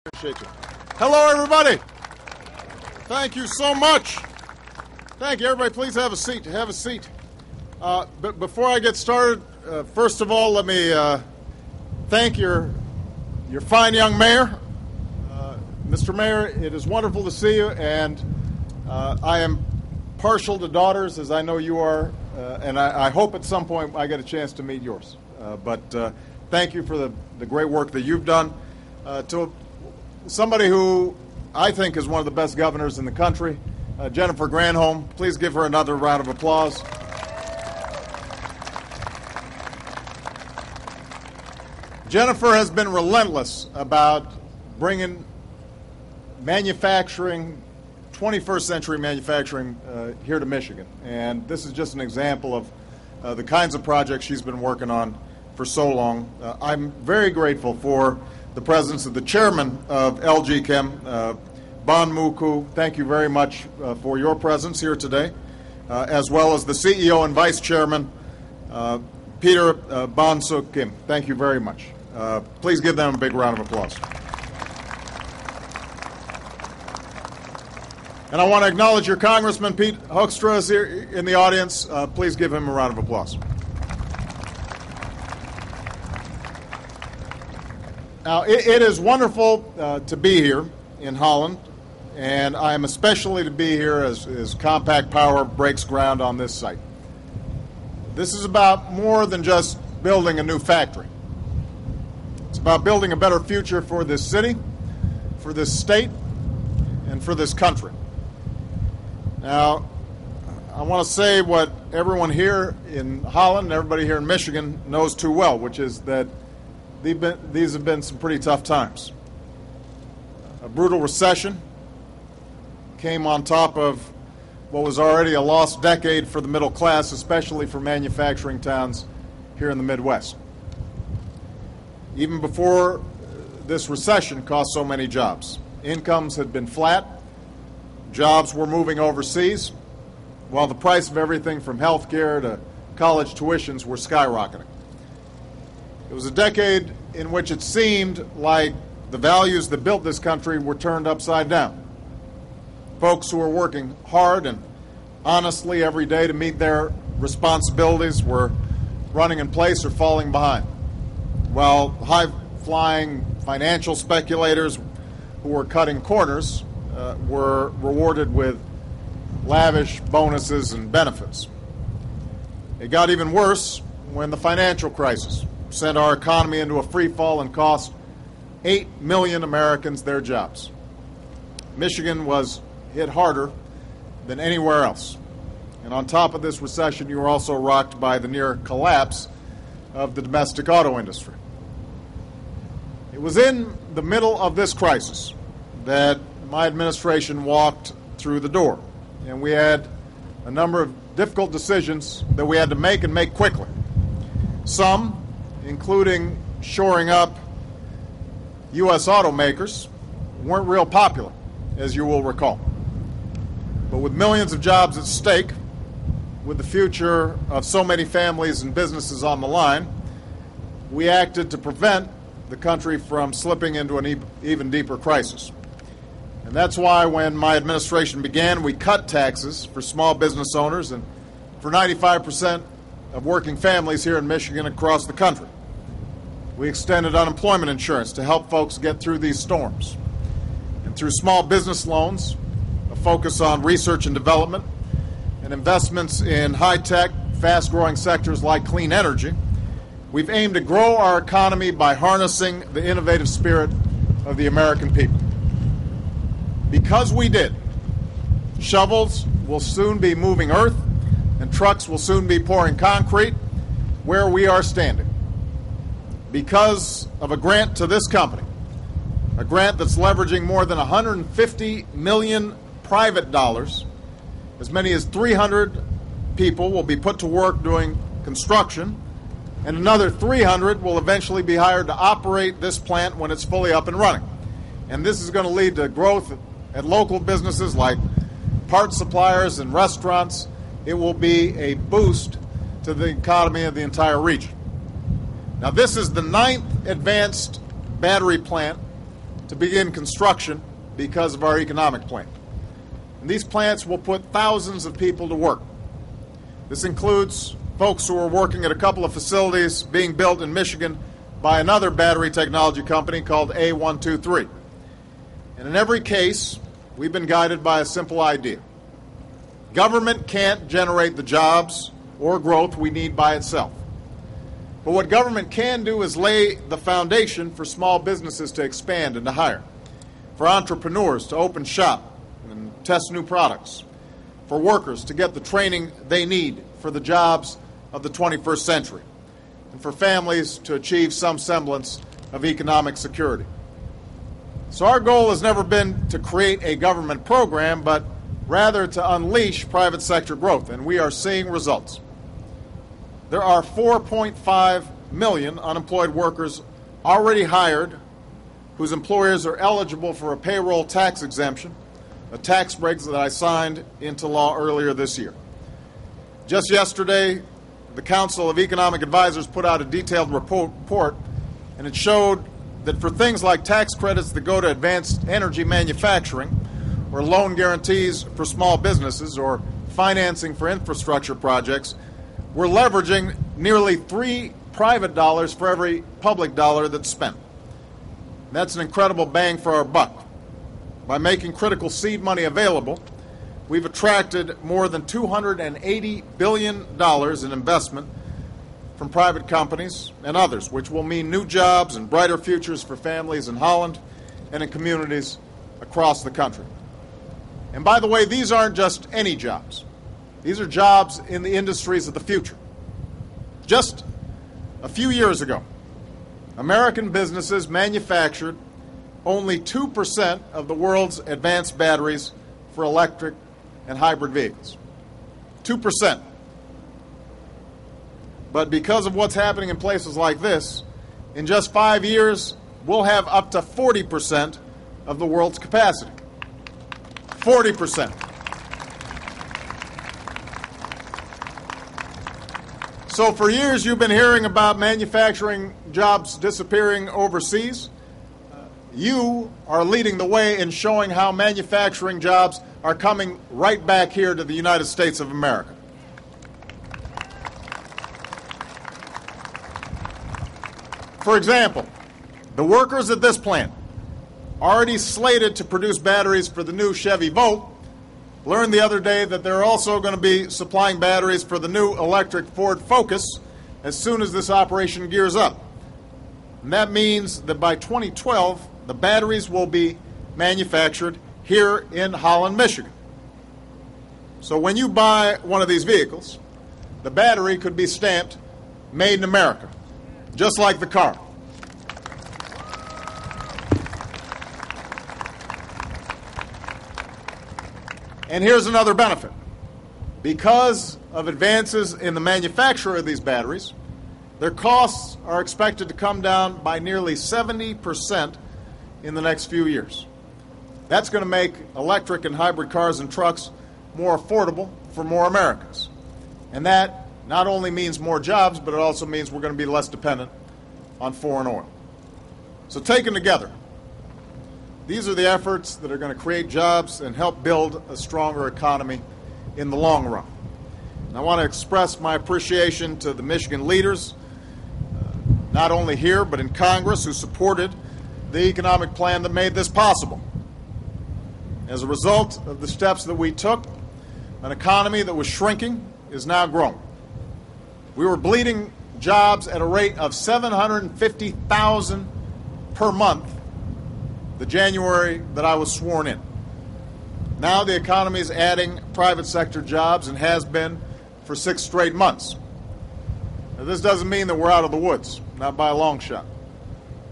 Appreciate you. Hello, everybody. Thank you so much. Thank you. Everybody, please have a seat. Have a seat. But before I get started, first of all, let me thank your fine young mayor. Mr. Mayor, it is wonderful to see you, and I am partial to daughters, as I know you are, and I hope at some point I get a chance to meet yours. But thank you for the great work that you've done. To somebody who I think is one of the best governors in the country, Jennifer Granholm. Please give her another round of applause. Jennifer has been relentless about bringing manufacturing, 21st century manufacturing here to Michigan. And this is just an example of the kinds of projects she's been working on for so long. I'm very grateful for the presence of the chairman of LG Chem, Ban Muku. Thank you very much for your presence here today, as well as the CEO and vice chairman, Peter Ban-Suk Kim. Thank you very much. Please give them a big round of applause. And I want to acknowledge your Congressman, Pete Hoekstra, is here in the audience. Please give him a round of applause. Now, it is wonderful to be here in Holland, and I am especially to be here as Compact Power breaks ground on this site. This is about more than just building a new factory. It's about building a better future for this city, for this state, and for this country. Now, I want to say what everyone here in Holland and everybody here in Michigan knows too well, which is that these have been some pretty tough times. A brutal recession came on top of what was already a lost decade for the middle class, especially for manufacturing towns here in the Midwest. Even before this recession cost so many jobs. Incomes had been flat, jobs were moving overseas, while the price of everything from health care to college tuitions were skyrocketing. It was a decade in which it seemed like the values that built this country were turned upside down. Folks who were working hard and honestly every day to meet their responsibilities were running in place or falling behind, while high-flying financial speculators who were cutting corners were rewarded with lavish bonuses and benefits. It got even worse when the financial crisis sent our economy into a free fall and cost 8 million Americans their jobs. Michigan was hit harder than anywhere else. And on top of this recession, you were also rocked by the near collapse of the domestic auto industry. It was in the middle of this crisis that my administration walked through the door, and we had a number of difficult decisions that we had to make and make quickly. Some, including shoring up U.S. automakers, weren't real popular, as you will recall. But with millions of jobs at stake, with the future of so many families and businesses on the line, we acted to prevent the country from slipping into an even deeper crisis. And that's why when my administration began, we cut taxes for small business owners and for 95% of working families here in Michigan and across the country. We extended unemployment insurance to help folks get through these storms. And through small business loans, a focus on research and development, and investments in high-tech, fast-growing sectors like clean energy, we've aimed to grow our economy by harnessing the innovative spirit of the American people. Because we did, shovels will soon be moving earth, and trucks will soon be pouring concrete where we are standing. Because of a grant to this company, a grant that's leveraging more than 150 million private dollars, as many as 300 people will be put to work doing construction, and another 300 will eventually be hired to operate this plant when it's fully up and running. And this is going to lead to growth at local businesses like parts suppliers and restaurants. It will be a boost to the economy of the entire region. Now, this is the 9th advanced battery plant to begin construction because of our economic plan. And these plants will put thousands of people to work. This includes folks who are working at a couple of facilities being built in Michigan by another battery technology company called A123. And in every case, we've been guided by a simple idea. Government can't generate the jobs or growth we need by itself. But what government can do is lay the foundation for small businesses to expand and to hire, for entrepreneurs to open shop and test new products, for workers to get the training they need for the jobs of the 21st century, and for families to achieve some semblance of economic security. So our goal has never been to create a government program, but rather to unleash private sector growth, and we are seeing results. There are 4.5 million unemployed workers already hired whose employers are eligible for a payroll tax exemption, a tax break that I signed into law earlier this year. Just yesterday, the Council of Economic Advisors put out a detailed report, and it showed that for things like tax credits that go to advanced energy manufacturing, or loan guarantees for small businesses, or financing for infrastructure projects, we're leveraging nearly 3 private dollars for every public dollar that's spent. That's an incredible bang for our buck. By making critical seed money available, we've attracted more than $280 billion in investment from private companies and others, which will mean new jobs and brighter futures for families in Holland and in communities across the country. And by the way, these aren't just any jobs. These are jobs in the industries of the future. Just a few years ago, American businesses manufactured only 2% of the world's advanced batteries for electric and hybrid vehicles. 2%. But because of what's happening in places like this, in just 5 years, we'll have up to 40% of the world's capacity. 40%. So for years you've been hearing about manufacturing jobs disappearing overseas. You are leading the way in showing how manufacturing jobs are coming right back here to the United States of America. For example, the workers at this plant, already slated to produce batteries for the new Chevy Volt, learned the other day that they're also going to be supplying batteries for the new electric Ford Focus as soon as this operation gears up. And that means that by 2012, the batteries will be manufactured here in Holland, Michigan. So when you buy one of these vehicles, the battery could be stamped Made in America, just like the car. And here's another benefit. Because of advances in the manufacture of these batteries, their costs are expected to come down by nearly 70% in the next few years. That's going to make electric and hybrid cars and trucks more affordable for more Americans. And that not only means more jobs, but it also means we're going to be less dependent on foreign oil. So taken together, these are the efforts that are going to create jobs and help build a stronger economy in the long run. And I want to express my appreciation to the Michigan leaders, not only here but in Congress, who supported the economic plan that made this possible. As a result of the steps that we took, an economy that was shrinking is now growing. We were bleeding jobs at a rate of 750,000 per month the January that I was sworn in. Now the economy is adding private sector jobs and has been for 6 straight months. Now, this doesn't mean that we're out of the woods, not by a long shot.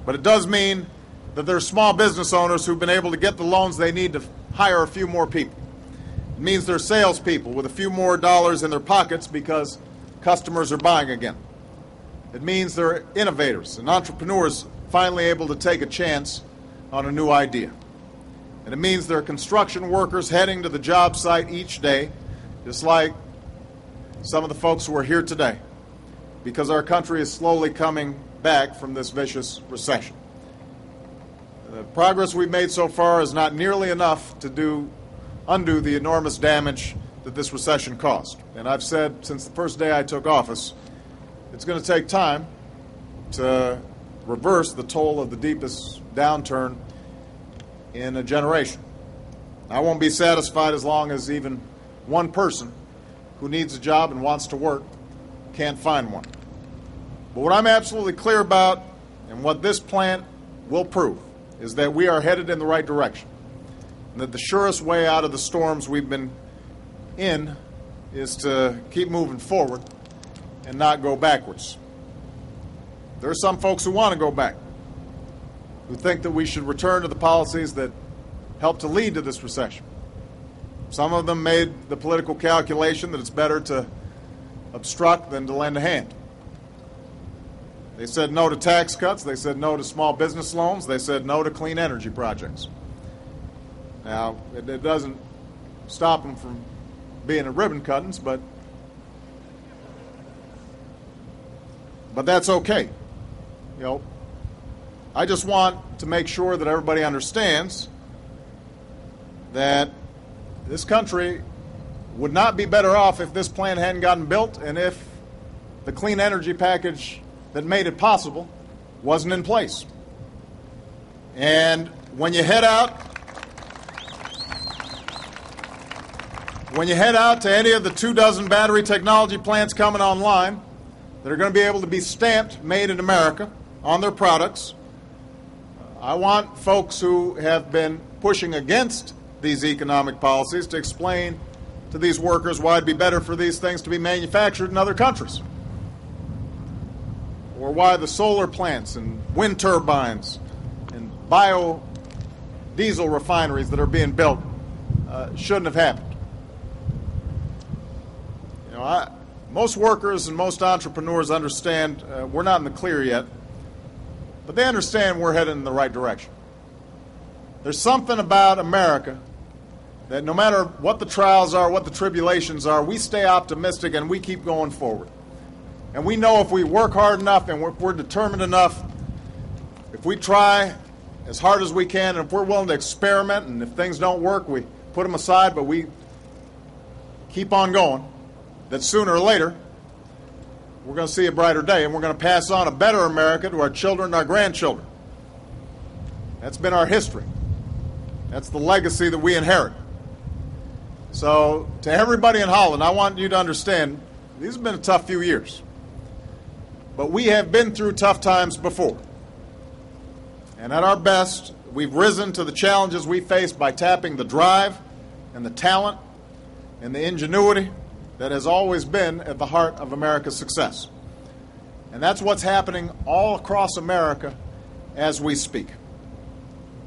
But it does mean that there are small business owners who've been able to get the loans they need to hire a few more people. It means there are salespeople with a few more dollars in their pockets because customers are buying again. It means there are innovators and entrepreneurs finally able to take a chance on a new idea. And it means there are construction workers heading to the job site each day, just like some of the folks who are here today, because our country is slowly coming back from this vicious recession. The progress we've made so far is not nearly enough to undo the enormous damage that this recession caused. And I've said since the first day I took office, it's going to take time to reverse the toll of the deepest downturn in a generation. I won't be satisfied as long as even one person who needs a job and wants to work can't find one. But what I'm absolutely clear about, and what this plan will prove, is that we are headed in the right direction, and that the surest way out of the storms we've been in is to keep moving forward and not go backwards. There are some folks who want to go back, who think that we should return to the policies that helped to lead to this recession. Some of them made the political calculation that it's better to obstruct than to lend a hand. They said no to tax cuts. They said no to small business loans. They said no to clean energy projects. Now, it doesn't stop them from being at ribbon cuttings, but that's okay. You know, I just want to make sure that everybody understands that this country would not be better off if this plan hadn't gotten built and if the clean energy package that made it possible wasn't in place. And when you head out to any of the 24 battery technology plants coming online that are going to be able to be stamped Made in America on their products, I want folks who have been pushing against these economic policies to explain to these workers why it'd be better for these things to be manufactured in other countries, or why the solar plants and wind turbines and biodiesel refineries that are being built shouldn't have happened. You know, most workers and most entrepreneurs understand we're not in the clear yet, but they understand we're headed in the right direction. There's something about America that no matter what the trials are, what the tribulations are, we stay optimistic and we keep going forward. And we know if we work hard enough and if we're determined enough, if we try as hard as we can, and if we're willing to experiment, and if things don't work, we put them aside, but we keep on going, that sooner or later, we're going to see a brighter day, and we're going to pass on a better America to our children and our grandchildren. That's been our history. That's the legacy that we inherit. So, to everybody in Holland, I want you to understand, these have been a tough few years. But we have been through tough times before. And at our best, we've risen to the challenges we faced by tapping the drive and the talent and the ingenuity that has always been at the heart of America's success. And that's what's happening all across America as we speak.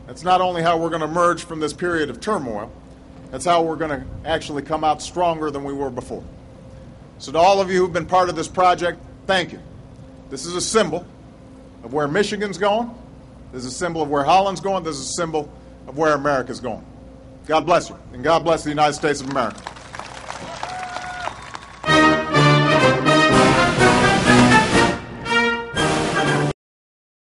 That's not only how we're going to emerge from this period of turmoil, that's how we're going to actually come out stronger than we were before. So to all of you who've been part of this project, thank you. This is a symbol of where Michigan's going. This is a symbol of where Holland's going. This is a symbol of where America's going. God bless you, and God bless the United States of America.